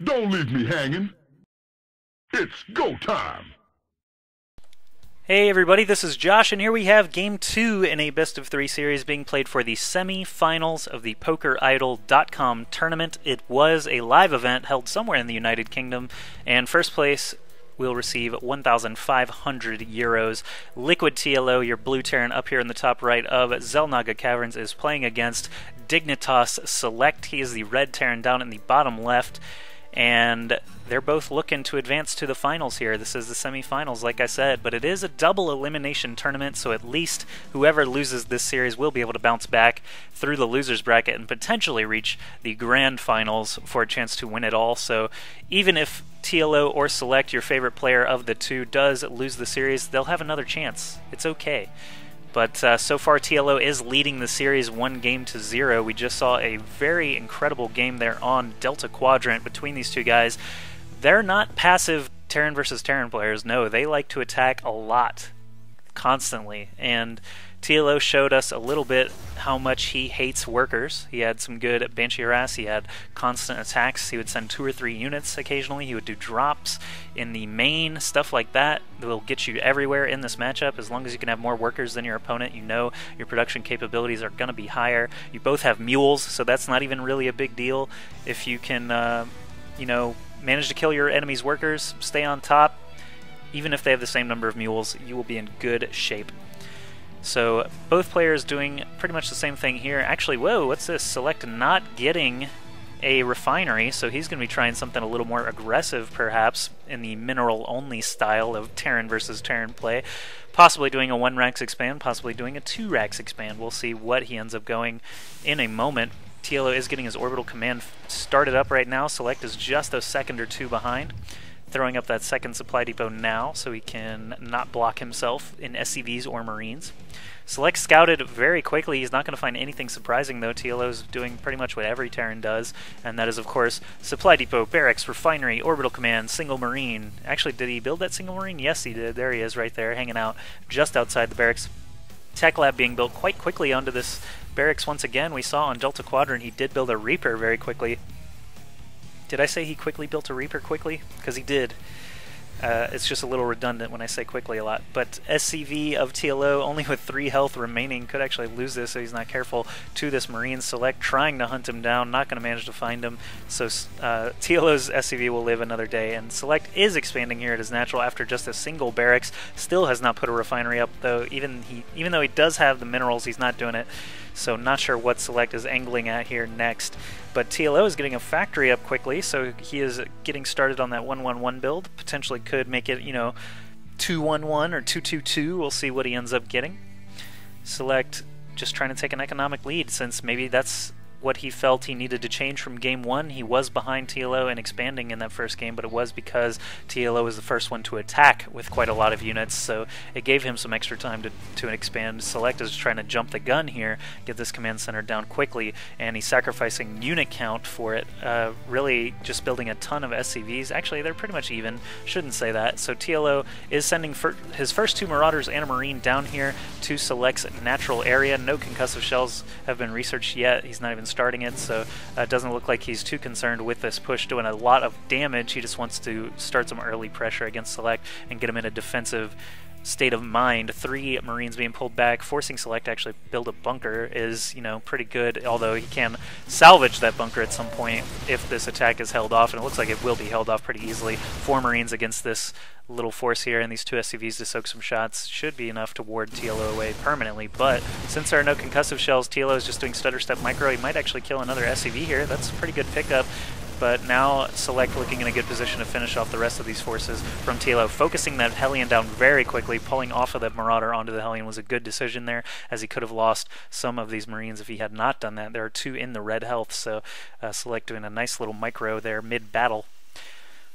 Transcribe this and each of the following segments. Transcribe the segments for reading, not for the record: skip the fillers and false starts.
Don't leave me hanging. It's go time. Hey everybody, this is Josh, and here we have Game 2 in a best-of-3 series being played for the semi-finals of the PokerIdol.com tournament. It was a live event held somewhere in the United Kingdom, and first place will receive 1,500 euros. Liquid TLO, your blue Terran up here in the top right of Xel'Naga Caverns, is playing against Dignitas SeleCT. He is the red Terran down in the bottom left, and they're both looking to advance to the finals here. This is the semifinals, like I said, but it is a double elimination tournament, so at least whoever loses this series will be able to bounce back through the losers bracket and potentially reach the grand finals for a chance to win it all. So even if TLO or SeleCT, your favorite player of the two, does lose the series, they'll have another chance. It's okay. But so far, TLO is leading the series 1-0. We just saw a very incredible game there on Delta Quadrant between these two guys. They're not passive Terran versus Terran players. No, they like to attack a lot, constantly. And TLO showed us a little bit how much he hates workers. He had some good Banshee harass. He had constant attacks. He would send 2 or 3 units occasionally. He would do drops in the main, stuff like that. That will get you everywhere in this matchup. As long as you can have more workers than your opponent, you know your production capabilities are going to be higher. You both have mules, so that's not even really a big deal. If you can, manage to kill your enemy's workers, stay on top, even if they have the same number of mules, you will be in good shape. So both players doing pretty much the same thing here. Actually, whoa, what's this? SeleCT not getting a refinery, so he's going to be trying something a little more aggressive, perhaps, in the mineral-only style of Terran versus Terran play. Possibly doing a 1-Rax expand, possibly doing a 2-Rax expand. We'll see what he ends up going in a moment. TLO is getting his orbital command started up right now. SeleCT is just a second or two behind. Throwing up that second supply depot now so he can not block himself in SCVs or Marines. SeleCT scouted very quickly. He's not going to find anything surprising, though. TLO is doing pretty much what every Terran does, and that is, of course, supply depot, barracks, refinery, orbital command, single Marine. Actually, did he build that single Marine? Yes, he did. There he is right there, hanging out just outside the barracks. Tech lab being built quite quickly onto this barracks once again. We saw on Delta Quadrant he did build a Reaper very quickly. Did I say he quickly built a Reaper quickly? Because he did. It's just a little redundant when I say quickly a lot. But SCV of TLO, only with 3 health remaining, could actually lose this if he's not careful to this Marine. SeleCT trying to hunt him down, not going to manage to find him. So TLO's SCV will live another day. And SeleCT is expanding here at his natural after just a single barracks. Still has not put a refinery up, though. Even though he does have the minerals, he's not doing it. So not sure what SeleCT is angling at here next. But TLO is getting a factory up quickly, so he is getting started on that 1-1-1 build. Potentially could make it, 2-1-1 or 2-2-2. We'll see what he ends up getting. SeleCT just trying to take an economic lead, since maybe that's what he felt he needed to change from Game 1. He was behind TLO and expanding in that first game, but it was because TLO was the first one to attack with quite a lot of units, so it gave him some extra time to expand. SeleCT is trying to jump the gun here, get this command center down quickly, and he's sacrificing unit count for it, really just building a ton of SCVs. Actually, they're pretty much even, shouldn't say that. So TLO is sending his first 2 Marauders and a Marine down here to SeleCT's natural area. No concussive shells have been researched yet. He's not even starting it, so it doesn't look like he's too concerned with this push doing a lot of damage. He just wants to start some early pressure against SeleCT and get him in a defensive state of mind. 3 Marines being pulled back, forcing SeleCT to actually build a bunker is, pretty good, although he can salvage that bunker at some point if this attack is held off, and it looks like it will be held off pretty easily. 4 Marines against this little force here, and these 2 SCVs to soak some shots should be enough to ward TLO away permanently. But since there are no concussive shells, TLO is just doing stutter step micro. He might actually kill another SCV here. That's a pretty good pickup. But now SeleCT looking in a good position to finish off the rest of these forces from TLO. Focusing that Hellion down very quickly, pulling off of that Marauder onto the Hellion was a good decision there, as he could have lost some of these Marines if he had not done that. There are 2 in the red health, so SeleCT doing a nice little micro there mid-battle.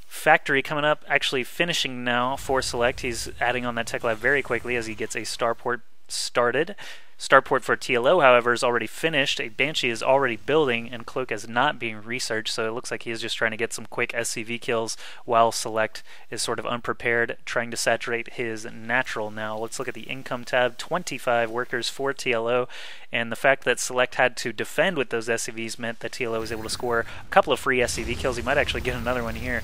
Factory coming up, actually finishing now for SeleCT. He's adding on that tech lab very quickly as he gets a starport started. Starport for TLO, however, is already finished. A Banshee is already building, and Cloak is not being researched, so it looks like he is just trying to get some quick SCV kills while SeleCT is sort of unprepared, trying to saturate his natural now. Let's look at the income tab. 25 workers for TLO, and the fact that SeleCT had to defend with those SCVs meant that TLO was able to score a couple of free SCV kills. He might actually get another one here.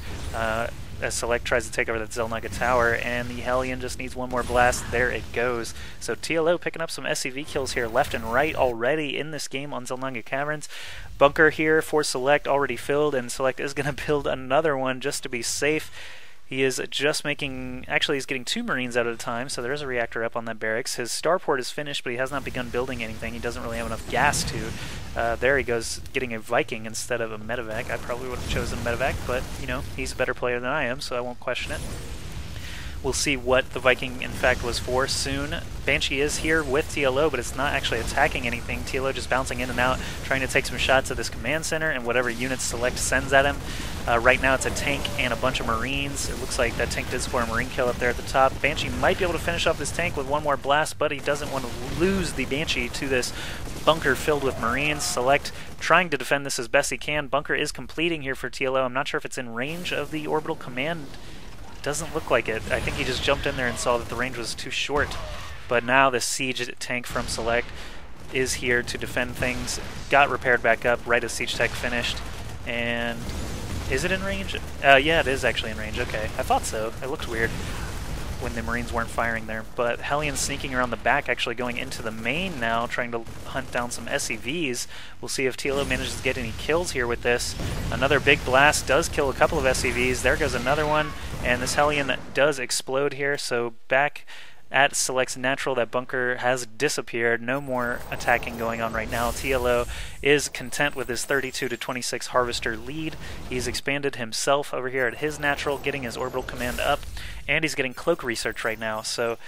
As SeleCT tries to take over that Xel'Naga Tower, and the Hellion just needs one more blast. There it goes. So TLO picking up some SCV kills here left and right already in this game on Xel'Naga Caverns. Bunker here for SeleCT already filled, and SeleCT is going to build another one just to be safe. He is just making, actually he's getting 2 Marines out at a time, so there is a reactor up on that barracks. His starport is finished, but he has not begun building anything. He doesn't really have enough gas to. There he goes, getting a Viking instead of a medevac. I probably would have chosen medevac, but, you know, he's a better player than I am, so I won't question it. We'll see what the Viking, in fact, was for soon. Banshee is here with TLO, but it's not actually attacking anything. TLO just bouncing in and out, trying to take some shots at this command center and whatever units SeleCT sends at him. Right now it's a tank and a bunch of Marines. It looks like that tank did score a Marine kill up there at the top. Banshee might be able to finish off this tank with one more blast, but he doesn't want to lose the Banshee to this bunker filled with Marines. SeleCT trying to defend this as best he can. Bunker is completing here for TLO. I'm not sure if it's in range of the orbital command. Doesn't look like it. I think he just jumped in there and saw that the range was too short. But now the siege tank from SeleCT is here to defend things. Got repaired back up right as siege tech finished. And is it in range? Yeah, it is actually in range. Okay, I thought so. It looked weird when the Marines weren't firing there. But Hellion sneaking around the back, actually going into the main now, trying to hunt down some SCVs. We'll see if TLO manages to get any kills here with this. Another big blast does kill a couple of SCVs. There goes another one, and this Hellion does explode here. So back at SeleCT's natural, that bunker has disappeared. No more attacking going on right now. TLO is content with his 32-26 Harvester lead. He's expanded himself over here at his natural, getting his orbital command up, and he's getting cloak research right now. So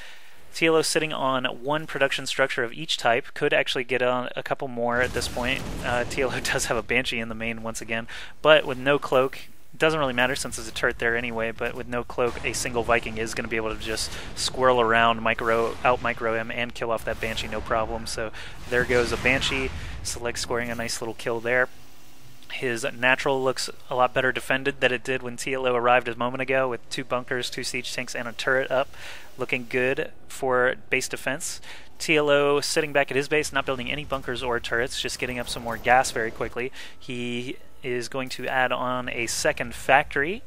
TLO sitting on 1 production structure of each type. Could actually get on a couple more at this point. TLO does have a Banshee in the main once again, but with no cloak, doesn't really matter since there's a turret there anyway, but with no cloak, a single Viking is going to be able to just swirl around, out micro him, and kill off that Banshee no problem. So there goes a Banshee. SeleCT scoring a nice little kill there. His natural looks a lot better defended than it did when TLO arrived a moment ago, with 2 bunkers, 2 siege tanks, and a turret up. Looking good for base defense. TLO sitting back at his base, not building any bunkers or turrets, just getting up some more gas very quickly. He is going to add on a second factory.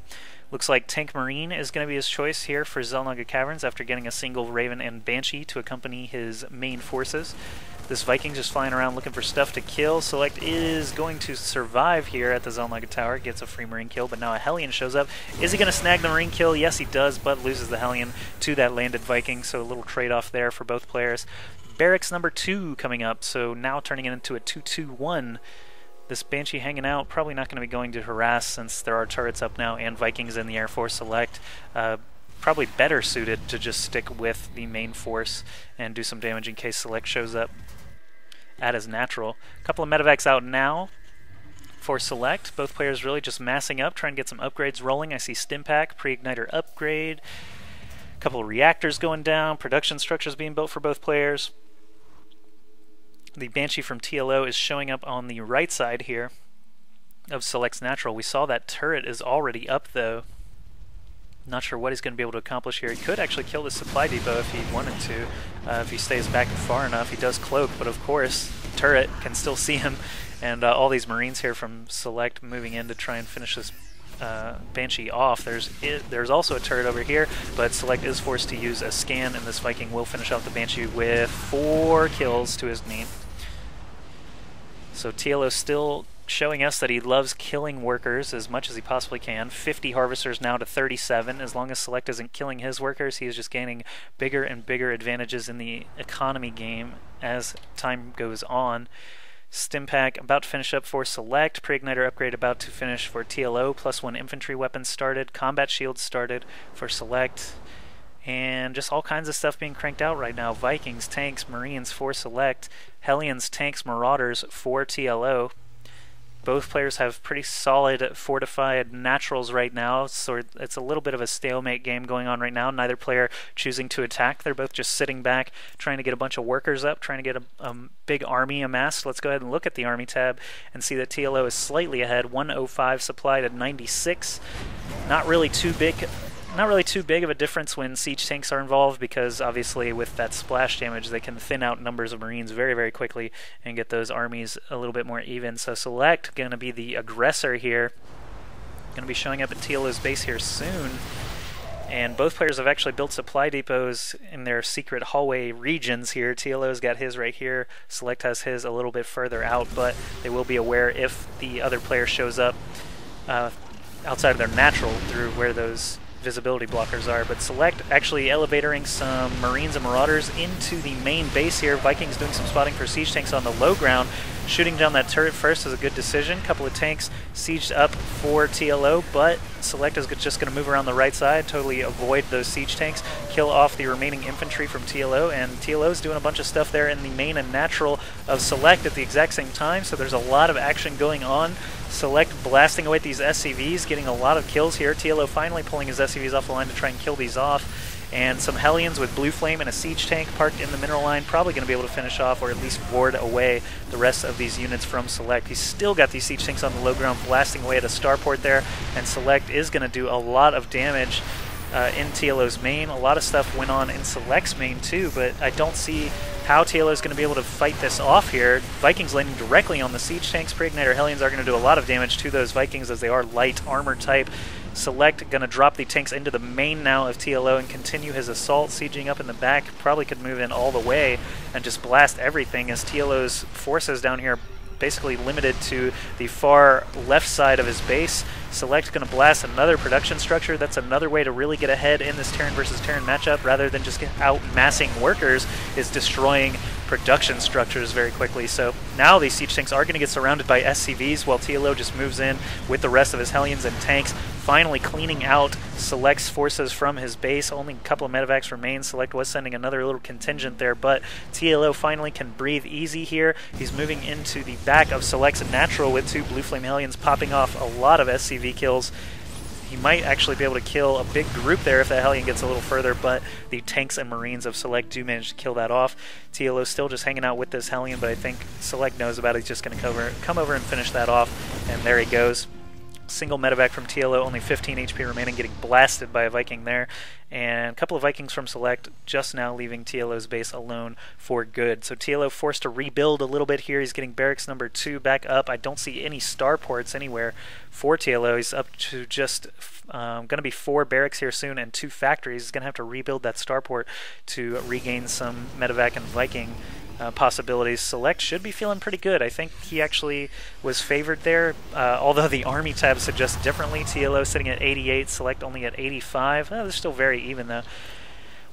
Looks like Tank Marine is going to be his choice here for Xel'Naga Caverns after getting a single Raven and Banshee to accompany his main forces. This Viking just flying around looking for stuff to kill. SeleCT is going to survive here at the Xel'Naga Tower, gets a free Marine kill, but now a Hellion shows up. Is he going to snag the Marine kill? Yes, he does, but loses the Hellion to that landed Viking, so a little trade-off there for both players. Barracks number 2 coming up, so now turning it into a 2-2-1. This Banshee hanging out, probably not going to be going to harass since there are turrets up now and Vikings in the air for SeleCT. Probably better suited to just stick with the main force and do some damage in case SeleCT shows up at his natural. A couple of medevacs out now for SeleCT. Both players really just massing up, trying to get some upgrades rolling. I see Stimpack, pre-igniter upgrade, a couple of reactors going down, production structures being built for both players. The Banshee from TLO is showing up on the right side here of SeleCT's natural. We saw that turret is already up though. Not sure what he's going to be able to accomplish here. He could actually kill the supply depot if he wanted to. If he stays back far enough. He does cloak, but of course, turret can still see him. And all these Marines here from SeleCT moving in to try and finish this Banshee off. There's also a turret over here, but SeleCT is forced to use a scan, and this Viking will finish off the Banshee with 4 kills to his name. So TLO still showing us that he loves killing workers as much as he possibly can. 50 harvesters now to 37. As long as SeleCT isn't killing his workers, he is just gaining bigger and bigger advantages in the economy game as time goes on. Stimpack about to finish up for SeleCT. Pre-igniter upgrade about to finish for TLO. +1 infantry weapons started. Combat shields started for SeleCT. And just all kinds of stuff being cranked out right now. Vikings, tanks, Marines for SeleCT. Hellions, tanks, Marauders for TLO. Both players have pretty solid fortified naturals right now, so it's a little bit of a stalemate game going on right now. Neither player choosing to attack. They're both just sitting back, trying to get a bunch of workers up, trying to get a big army amassed. Let's go ahead and look at the army tab and see that TLO is slightly ahead. 105 supplied at 96. Not really too big of a difference when siege tanks are involved, because obviously with that splash damage they can thin out numbers of Marines very, very quickly and get those armies a little bit more even. So SeleCT going to be the aggressor here, going to be showing up at TLO's base here soon. And both players have actually built supply depots in their secret hallway regions here. TLO's got his right here, SeleCT has his a little bit further out, but they will be aware if the other player shows up outside of their natural through where those visibility blockers are. But SeleCT actually elevatoring some Marines and Marauders into the main base here. Vikings doing some spotting for siege tanks on the low ground. Shooting down that turret first is a good decision. Couple of tanks sieged up for TLO, but SeleCT is just going to move around the right side, totally avoid those siege tanks, kill off the remaining infantry from TLO, and TLO is doing a bunch of stuff there in the main and natural of SeleCT at the exact same time, so there's a lot of action going on. SeleCT blasting away at these SCVs, getting a lot of kills here. TLO finally pulling his SCVs off the line to try and kill these off. And some Hellions with Blue Flame and a Siege Tank parked in the mineral line, probably going to be able to finish off or at least ward away the rest of these units from SeleCT. He's still got these Siege Tanks on the low ground blasting away at a starport there, and SeleCT is going to do a lot of damage in TLO's main. A lot of stuff went on in SeleCT's main too, but I don't see how TLO is going to be able to fight this off here. Vikings landing directly on the Siege Tanks. Pre-Igniter Hellions are going to do a lot of damage to those Vikings as they are light armor type. SeleCT going to drop the tanks into the main now of TLO and continue his assault, sieging up in the back. Probably could move in all the way and just blast everything, as TLO's forces down here basically limited to the far left side of his base. SeleCT going to blast another production structure. That's another way to really get ahead in this Terran versus Terran matchup, rather than just out massing workers, is destroying production structures very quickly. So now these siege tanks are going to get surrounded by SCVs while TLO just moves in with the rest of his Hellions and tanks, finally cleaning out SeleCT's forces from his base. Only a couple of medevacs remain. SeleCT was sending another little contingent there, but TLO finally can breathe easy here. He's moving into the back of SeleCT's natural with two Blue Flame Hellions popping off a lot of SCV kills. He might actually be able to kill a big group there if that Hellion gets a little further, but the tanks and Marines of SeleCT do manage to kill that off. TLO still just hanging out with this Hellion, but I think SeleCT knows about it. He's just going to come over and finish that off, and there he goes. Single medevac from TLO, only 15 HP remaining, getting blasted by a Viking there. And a couple of Vikings from SeleCT just now leaving TLO's base alone for good. So TLO forced to rebuild a little bit here. He's getting barracks number 2 back up. I don't see any starports anywhere for TLO. He's up to just going to be 4 barracks here soon and 2 factories. He's going to have to rebuild that starport to regain some medevac and Viking possibilities. SeleCT should be feeling pretty good. I think he actually was favored there, although the army tab suggests differently. TLO sitting at 88, SeleCT only at 85. They're still very even though.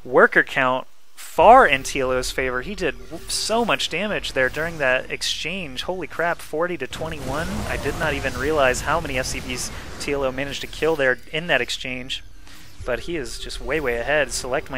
Worker count far in TLO's favor. He did so much damage there during that exchange. Holy crap, 40 to 21. I did not even realize how many SCVs TLO managed to kill there in that exchange. But he is just way, way ahead. SeleCT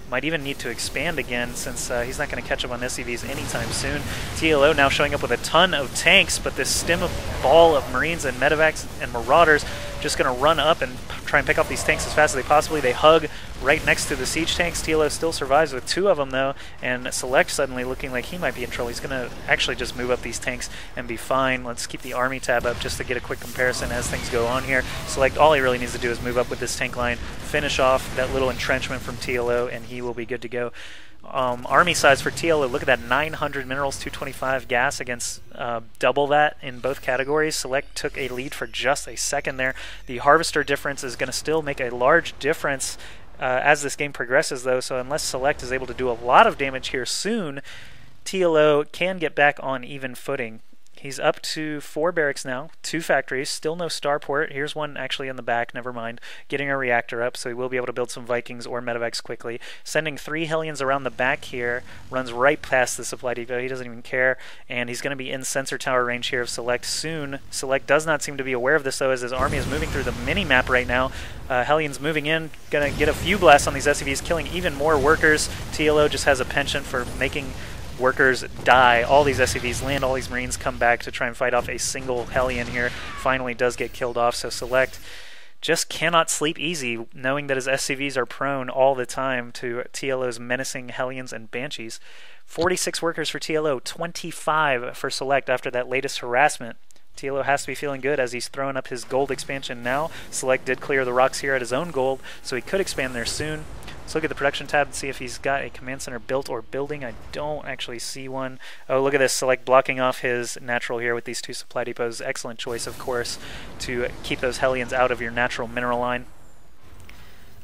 might even need to expand again, since he's not going to catch up on SCVs anytime soon. TLO now showing up with a ton of tanks, but this stem of ball of Marines and medevacs and Marauders just going to run up and try and pick off these tanks as fast as they possibly. They hug right next to the siege tanks. TLO still survives with 2 of them though, and SeleCT suddenly looking like he might be in trouble. He's going to actually just move up these tanks and be fine. Let's keep the army tab up just to get a quick comparison as things go on here. SeleCT, all he really needs to do is move up with this tank line, finish off that little entrenchment from TLO, and he will be good to go. Army size for TLO, look at that, 900 minerals, 225 gas against double that in both categories. SeleCT took a lead for just a second there. The harvester difference is going to still make a large difference as this game progresses though, so unless SeleCT is able to do a lot of damage here soon, TLO can get back on even footing. He's up to 4 barracks now, 2 factories, still no starport. Here's one actually in the back, never mind. Getting a reactor up, so he will be able to build some Vikings or medevacs quickly. Sending 3 Hellions around the back here, runs right past the supply depot. He doesn't even care, and he's going to be in sensor tower range here of SeleCT soon. SeleCT does not seem to be aware of this though, as his army is moving through the mini-map right now. Hellions moving in, going to get a few blasts on these SCVs, killing even more workers. TLO just has a penchant for making workers die. All these SCVs land, all these Marines come back to try and fight off a single Hellion here. Finally does get killed off, so Select just cannot sleep easy, knowing that his SCVs are prone all the time to TLO's menacing Hellions and Banshees. 46 workers for TLO, 25 for Select after that latest harassment. TLO has to be feeling good as he's throwing up his gold expansion now. Select did clear the rocks here at his own gold, so he could expand there soon. Let's look at the production tab and see if he's got a command center built or building. I don't actually see one. Oh, look at this. Select blocking off his natural here with these 2 supply depots. Excellent choice, of course, to keep those Hellions out of your natural mineral line.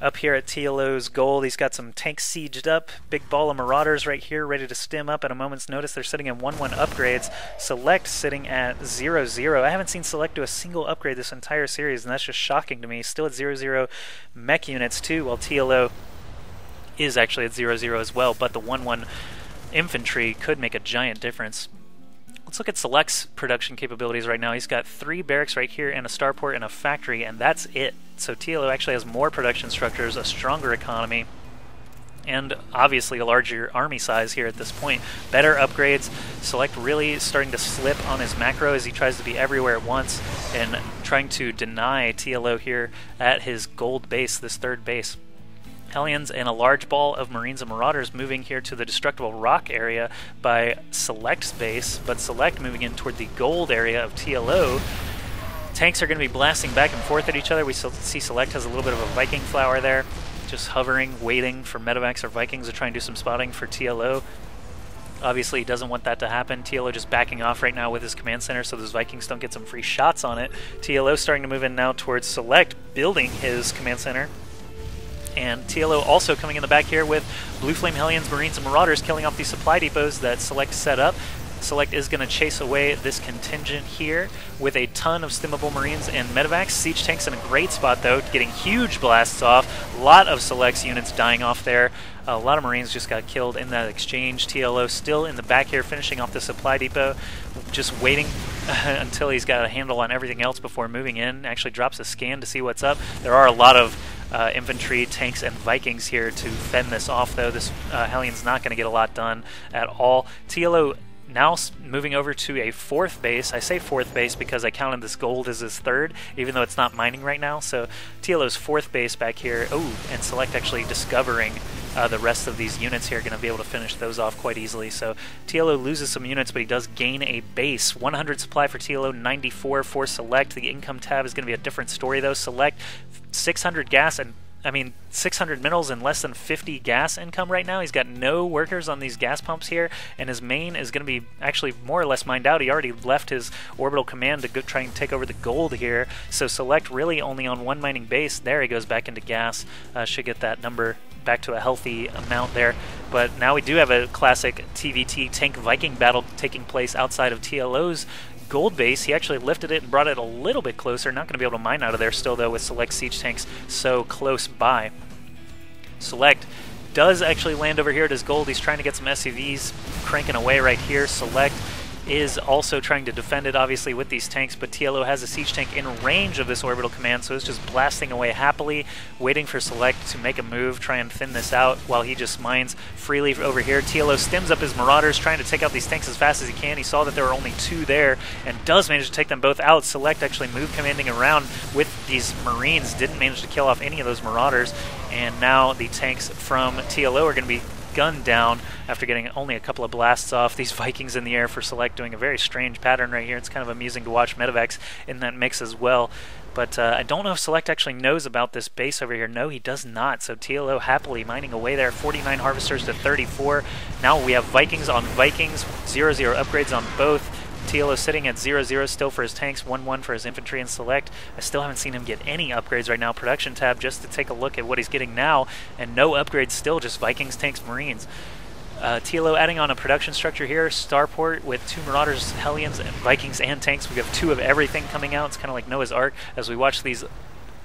Up here at TLO's gold, he's got some tanks sieged up. Big ball of Marauders right here, ready to stim up at a moment's notice. They're sitting in 1-1 upgrades. Select sitting at 0-0. I haven't seen Select do a single upgrade this entire series, and that's just shocking to me. Still at 0-0 mech units too, while TLO is actually at 0-0 as well, but the 1-1 infantry could make a giant difference. Let's look at Select's production capabilities right now. He's got 3 barracks right here and a starport and a factory, and that's it. So TLO actually has more production structures, a stronger economy, and obviously a larger army size here at this point. Better upgrades. Select really starting to slip on his macro as he tries to be everywhere at once and trying to deny TLO here at his gold base, this 3rd base. Hellions and a large ball of Marines and Marauders moving here to the destructible rock area by Select's base, but Select moving in toward the gold area of TLO. Tanks are going to be blasting back and forth at each other. We see Select has a little bit of a Viking flower there, just hovering, waiting for medevacs or Vikings to try and do some spotting for TLO. Obviously, he doesn't want that to happen. TLO just backing off right now with his command center so those Vikings don't get some free shots on it. TLO starting to move in now towards Select, building his command center. And TLO also coming in the back here with Blue Flame Hellions, Marines, and Marauders killing off these supply depots that Select set up. Select is going to chase away this contingent here with a ton of stimmable Marines and medevacs. Siege tanks in a great spot though, getting huge blasts off. A lot of Select's units dying off there. A lot of Marines just got killed in that exchange. TLO still in the back here finishing off the supply depot, just waiting until he's got a handle on everything else before moving in. Actually drops a scan to see what's up. There are a lot of infantry, tanks, and Vikings here to fend this off though. This Hellion's not going to get a lot done at all. TLO now moving over to a 4th base. I say 4th base because I counted this gold as his 3rd, even though it's not mining right now. So TLO's 4th base back here. Oh, and Select actually discovering the rest of these units here, going to be able to finish those off quite easily. So TLO loses some units, but he does gain a base. 100 supply for TLO, 94 for Select. The income tab is going to be a different story though. Select 600 gas and 600 minerals and less than 50 gas income right now. He's got no workers on these gas pumps here, and his main is going to be actually more or less mined out. He already left his orbital command to go try and take over the gold here. So Select really only on 1 mining base. There he goes back into gas. Should get that number back to a healthy amount there. But now we do have a classic TVT tank Viking battle taking place outside of TLO's gold base. He actually lifted it and brought it a little bit closer. Not going to be able to mine out of there still though with Select siege tanks so close by. Select does actually land over here at his gold. He's trying to get some SCVs cranking away right here. Select is also trying to defend it obviously with these tanks, but TLO has a siege tank in range of this orbital command, so it's just blasting away happily, waiting for Select to make a move, try and thin this out while he just mines freely over here. TLO stims up his Marauders, trying to take out these tanks as fast as he can. He saw that there were only 2 there and does manage to take them both out. Select actually moved commanding around with these Marines, didn't manage to kill off any of those Marauders, and now the tanks from TLO are going to be gunned down after getting only a couple of blasts off. These Vikings in the air for Select doing a very strange pattern right here. It's kind of amusing to watch medevacs in that mix as well. But I don't know if Select actually knows about this base over here. No, he does not. So TLO happily mining away there. 49 harvesters to 34. Now we have Vikings on Vikings. 0-0 upgrades on both. TLO sitting at 0-0 still for his tanks, 1-1 for his infantry and Select. I still haven't seen him get any upgrades right now. Production tab just to take a look at what he's getting now, and no upgrades still, just Vikings, tanks, Marines. TLO adding on a production structure here, starport with 2 Marauders, Hellions, and Vikings and tanks. We have 2 of everything coming out. It's kind of like Noah's Ark as we watch these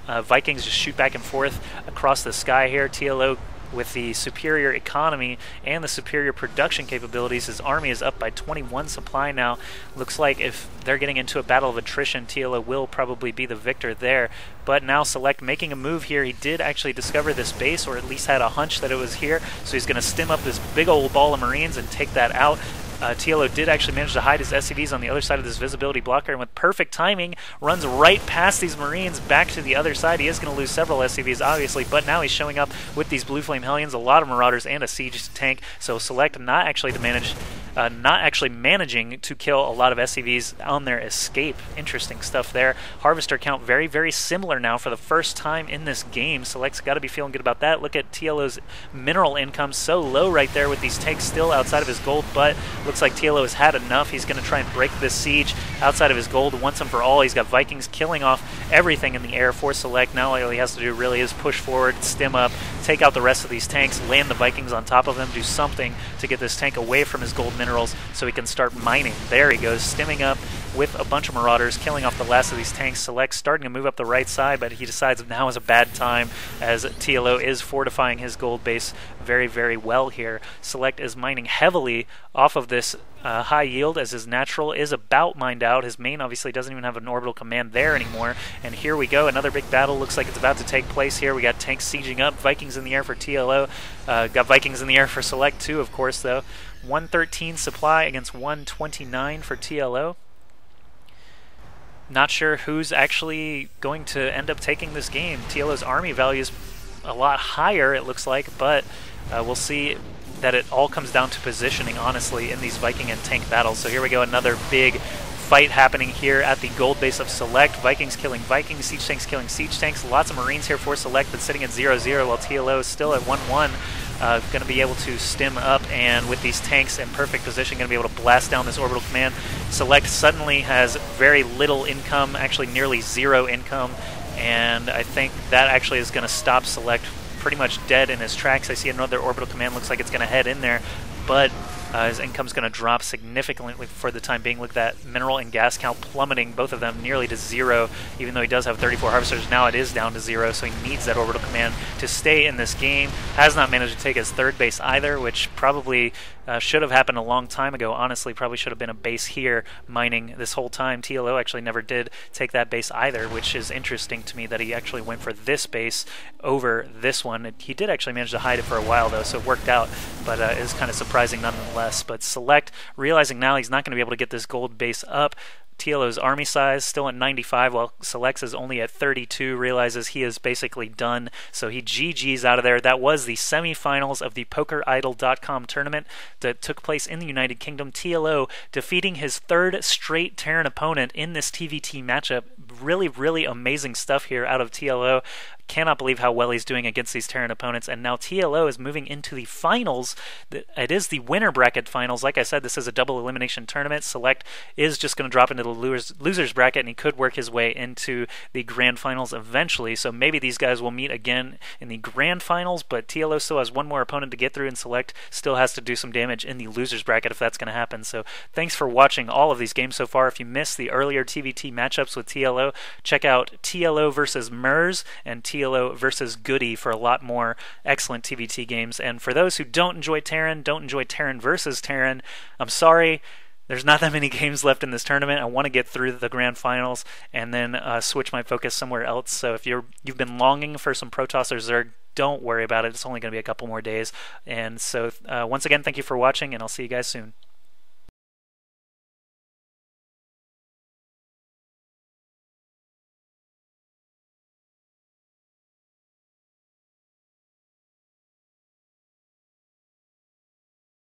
Vikings just shoot back and forth across the sky here. TLO with the superior economy and the superior production capabilities. His army is up by 21 supply now. Looks like if they're getting into a battle of attrition, TLO will probably be the victor there. But now SeleCT making a move here. He did actually discover this base, or at least had a hunch that it was here, so he's going to stim up this big old ball of Marines and take that out. TLO did actually manage to hide his SCVs on the other side of this visibility blocker, and with perfect timing, runs right past these Marines back to the other side. He is going to lose several SCVs, obviously, but now he's showing up with these Blue Flame Hellions, a lot of Marauders, and a siege tank. So SeleCT not actually managing to kill a lot of SCVs on their escape. Interesting stuff there. Harvester count very, very similar now for the first time in this game. SeleCT's got to be feeling good about that. Look at TLO's mineral income, so low right there with these tanks still outside of his gold, but looks like TLO has had enough. He's going to try and break this siege outside of his gold once and for all. He's got Vikings killing off everything in the air for SeleCT. Now all he has to do really is push forward, stim up, take out the rest of these tanks, land the Vikings on top of them, do something to get this tank away from his gold minerals so he can start mining. There he goes, stimming up with a bunch of Marauders, killing off the last of these tanks. SeleCT starting to move up the right side, but he decides now is a bad time as TLO is fortifying his gold base very, very well here. SeleCT is mining heavily off of this high yield, as his natural is about mined out. His main obviously doesn't even have an orbital command there anymore. And here we go, another big battle looks like it's about to take place here. We got tanks sieging up, Vikings in the air for TLO, got Vikings in the air for SeleCT too, of course, though. 113 supply against 129 for TLO. Not sure who's actually going to end up taking this game. TLO's army value is a lot higher, it looks like, but we'll see that it all comes down to positioning, honestly, in these Viking and tank battles. So here we go, another big fight happening here at the gold base of SeleCT. Vikings killing Vikings, siege tanks killing siege tanks. Lots of Marines here for SeleCT, but sitting at 0-0 while TLO is still at 1-1. Going to be able to stim up, and with these tanks in perfect position, going to be able to blast down this orbital command. SeleCT suddenly has very little income, actually nearly zero income, and I think that actually is going to stop SeleCT pretty much dead in his tracks. I see another orbital command, looks like it's going to head in there, but his income's going to drop significantly for the time being. Look at that mineral and gas count plummeting, both of them nearly to 0, even though he does have 34 harvesters. Now it is down to 0, so he needs that orbital command to stay in this game. Has not managed to take his third base either, which probably should have happened a long time ago. Honestly, probably should have been a base here mining this whole time. TLO actually never did take that base either, which is interesting to me that he actually went for this base over this one. He did actually manage to hide it for a while, though, so it worked out, but it is kind of surprising nonetheless. But SeleCT, realizing now he's not going to be able to get this gold base up, TLO's army size still at 95, while SeleCT's is only at 32, realizes he is basically done, so he GG's out of there. That was the semifinals of the PokerIdol.com tournament that took place in the United Kingdom. TLO defeating his third straight Terran opponent in this TVT matchup. Really, really amazing stuff here out of TLO. Cannot believe how well he's doing against these Terran opponents, and now TLO is moving into the finals. It is the winner bracket finals. Like I said, this is a double elimination tournament. SeleCT is just going to drop into the losers bracket, and he could work his way into the grand finals eventually, so maybe these guys will meet again in the grand finals, but TLO still has one more opponent to get through, and SeleCT still has to do some damage in the losers bracket if that's going to happen. So thanks for watching all of these games so far. If you missed the earlier TVT matchups with TLO, check out TLO versus MERS and TLO versus Goody for a lot more excellent TVT games. And for those who don't enjoy Terran versus Terran, I'm sorry, there's not that many games left in this tournament. I want to get through the grand finals and then switch my focus somewhere else. So if you've been longing for some Protoss or Zerg, don't worry about it. It's only going to be a couple more days. And so once again, thank you for watching, and I'll see you guys soon.